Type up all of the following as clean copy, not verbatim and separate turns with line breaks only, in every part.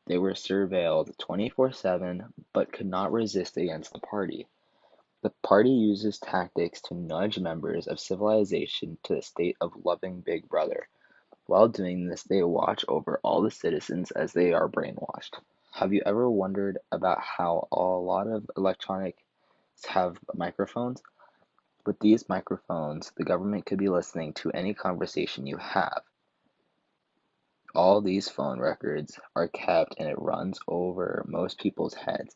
They were surveilled 24/7 but could not resist against the party. The party uses tactics to nudge members of civilization to the state of loving Big Brother. While doing this, they watch over all the citizens as they are brainwashed. Have you ever wondered about how a lot of electronics have microphones? With these microphones, the government could be listening to any conversation you have. All these phone records are kept and it runs over most people's heads.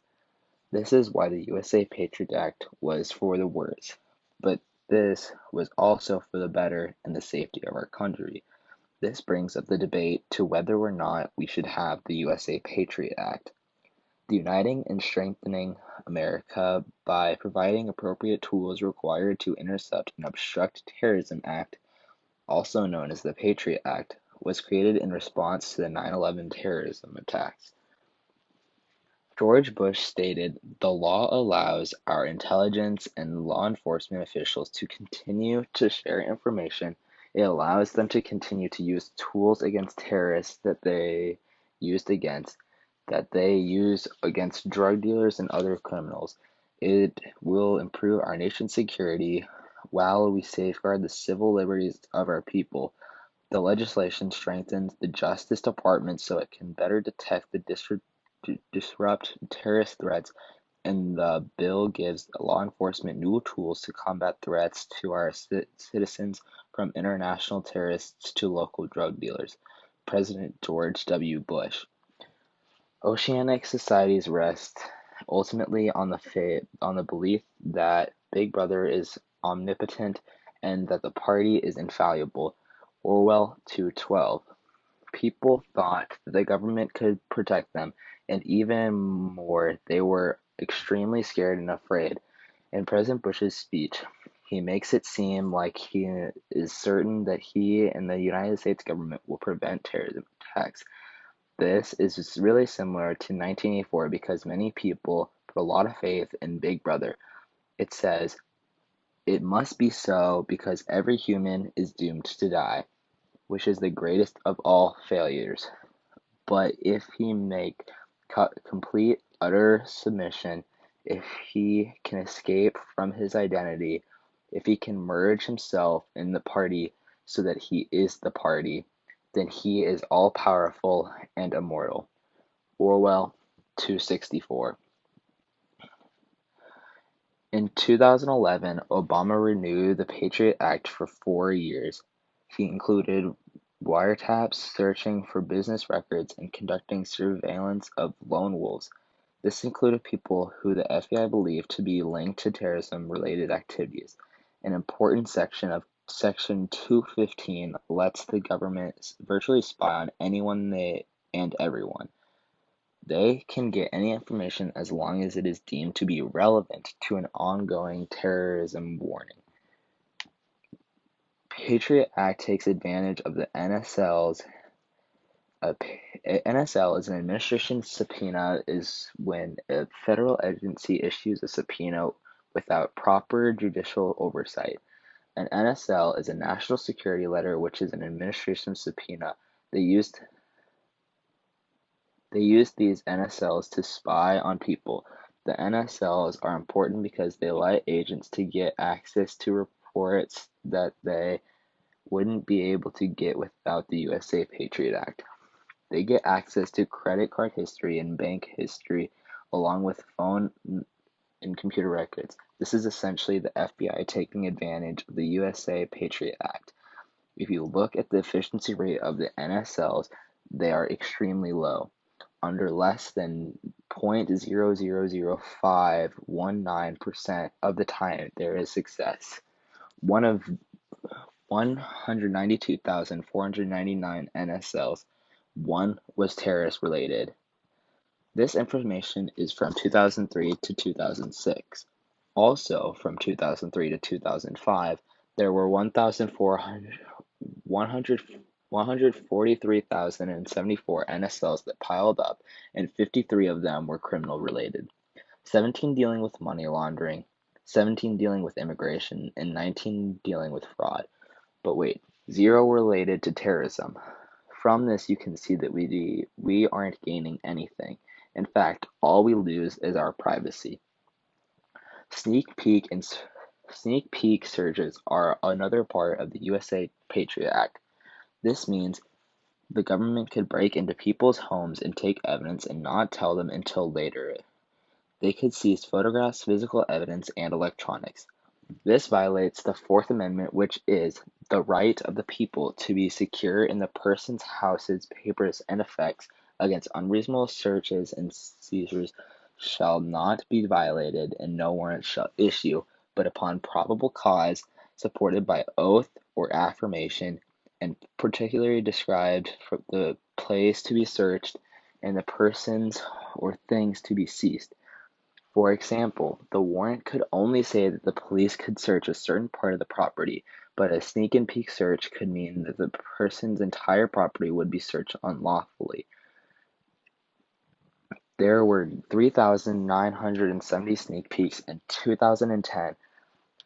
This is why the USA Patriot Act was for the worse, but this was also for the better and the safety of our country. This brings up the debate to whether or not we should have the USA Patriot Act. The Uniting and Strengthening America by providing appropriate tools required to intercept and obstruct terrorism act, also known as the Patriot Act, was created in response to the 9/11 terrorism attacks. George Bush stated, "The law allows our intelligence and law enforcement officials to continue to share information. It allows them to continue to use tools against terrorists that they use against drug dealers and other criminals. It will improve our nation's security while we safeguard the civil liberties of our people. The legislation strengthens the Justice Department so it can better detect the disrupt terrorist threats, and the bill gives law enforcement new tools to combat threats to our citizens from international terrorists to local drug dealers." President George W. Bush. Oceanic societies rest ultimately on the belief that Big Brother is omnipotent and that the party is infallible. Orwell 2:12. People thought that the government could protect them, and even more, they were extremely scared and afraid. In President Bush's speech, he makes it seem like he is certain that he and the United States government will prevent terrorism attacks. This is really similar to 1984 because many people put a lot of faith in Big Brother. It says, "It must be so because every human is doomed to die," which is the greatest of all failures. But if he make complete, utter submission, if he can escape from his identity, if he can merge himself in the party so that he is the party, then he is all powerful and immortal. Orwell 264. In 2011, Obama renewed the Patriot Act for 4 years. He included wiretaps, searching for business records, and conducting surveillance of lone wolves. This included people who the FBI believed to be linked to terrorism-related activities. An important section of Section 215 lets the government virtually spy on anyone and everyone. They can get any information as long as it is deemed to be relevant to an ongoing terrorism warning. Patriot Act takes advantage of the NSL's. NSL is an administration subpoena is when a federal agency issues a subpoena without proper judicial oversight. An NSL is a national security letter, which is an administration subpoena. They used They use these NSLs to spy on people. The NSLs are important because they let agents to get access to reports that they wouldn't be able to get without the USA Patriot Act. They get access to credit card history and bank history along with phone and computer records. This is essentially the FBI taking advantage of the USA Patriot Act. If you look at the efficiency rate of the NSLs, they are extremely low. Under less than 0.0000519% of the time, there is success. One of 192,499 NSLs, one was terrorist related. This information is from 2003 to 2006. Also, from 2003 to 2005, there were 143,074 NSLs that piled up, and 53 of them were criminal related. 17 dealing with money laundering, 17 dealing with immigration, and 19 dealing with fraud. But wait, zero related to terrorism. From this, you can see that we aren't gaining anything. In fact, all we lose is our privacy. Sneak peek and sneak peek searches are another part of the USA Patriot Act. This means the government could break into people's homes and take evidence and not tell them until later. They could seize photographs, physical evidence, and electronics. This violates the Fourth Amendment, which is the right of the people to be secure in the persons, houses, papers, and effects against unreasonable searches and seizures shall not be violated, and no warrant shall issue, but upon probable cause, supported by oath or affirmation, and particularly described for the place to be searched and the persons or things to be seized. For example, the warrant could only say that the police could search a certain part of the property, but a sneak and peek search could mean that the person's entire property would be searched unlawfully. There were 3,970 sneak peeks in 2010.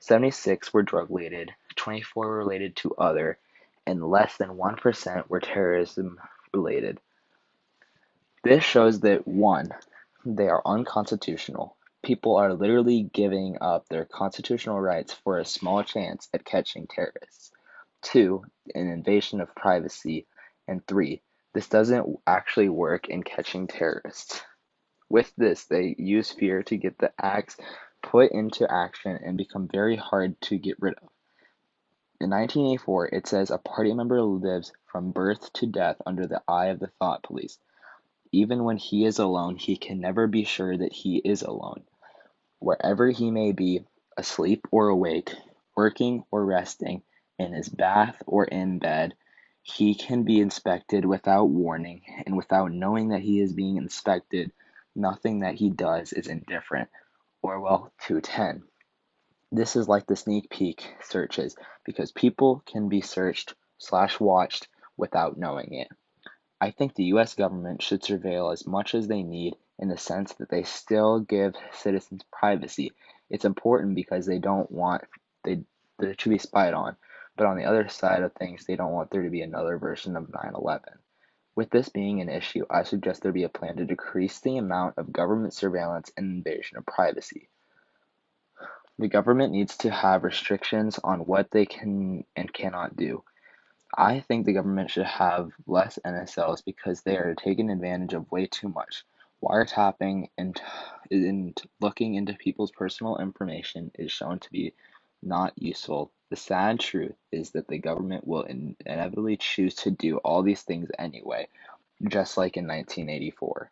76 were drug-related, 24 were related to other, and less than 1% were terrorism-related. This shows that 1, they are unconstitutional. People are literally giving up their constitutional rights for a small chance at catching terrorists. 2, an invasion of privacy. And 3, this doesn't actually work in catching terrorists. With this, they use fear to get the acts put into action and become very hard to get rid of. In 1984, it says a party member lives from birth to death under the eye of the thought police. Even when he is alone, he can never be sure that he is alone. Wherever he may be, asleep or awake, working or resting, in his bath or in bed, he can be inspected without warning, and without knowing that he is being inspected, nothing that he does is indifferent. Orwell 2:10. This is like the sneak peek searches, because people can be searched/watched without knowing it. I think the US government should surveil as much as they need in the sense that they still give citizens privacy. It's important because they don't want they to be spied on. But on the other side of things, they don't want there to be another version of 9/11. With this being an issue, I suggest there be a plan to decrease the amount of government surveillance and invasion of privacy. The government needs to have restrictions on what they can and cannot do. I think the government should have less NSLs because they are taking advantage of way too much. Wiretapping and looking into people's personal information is shown to be not useful. The sad truth is that the government will inevitably choose to do all these things anyway, just like in 1984.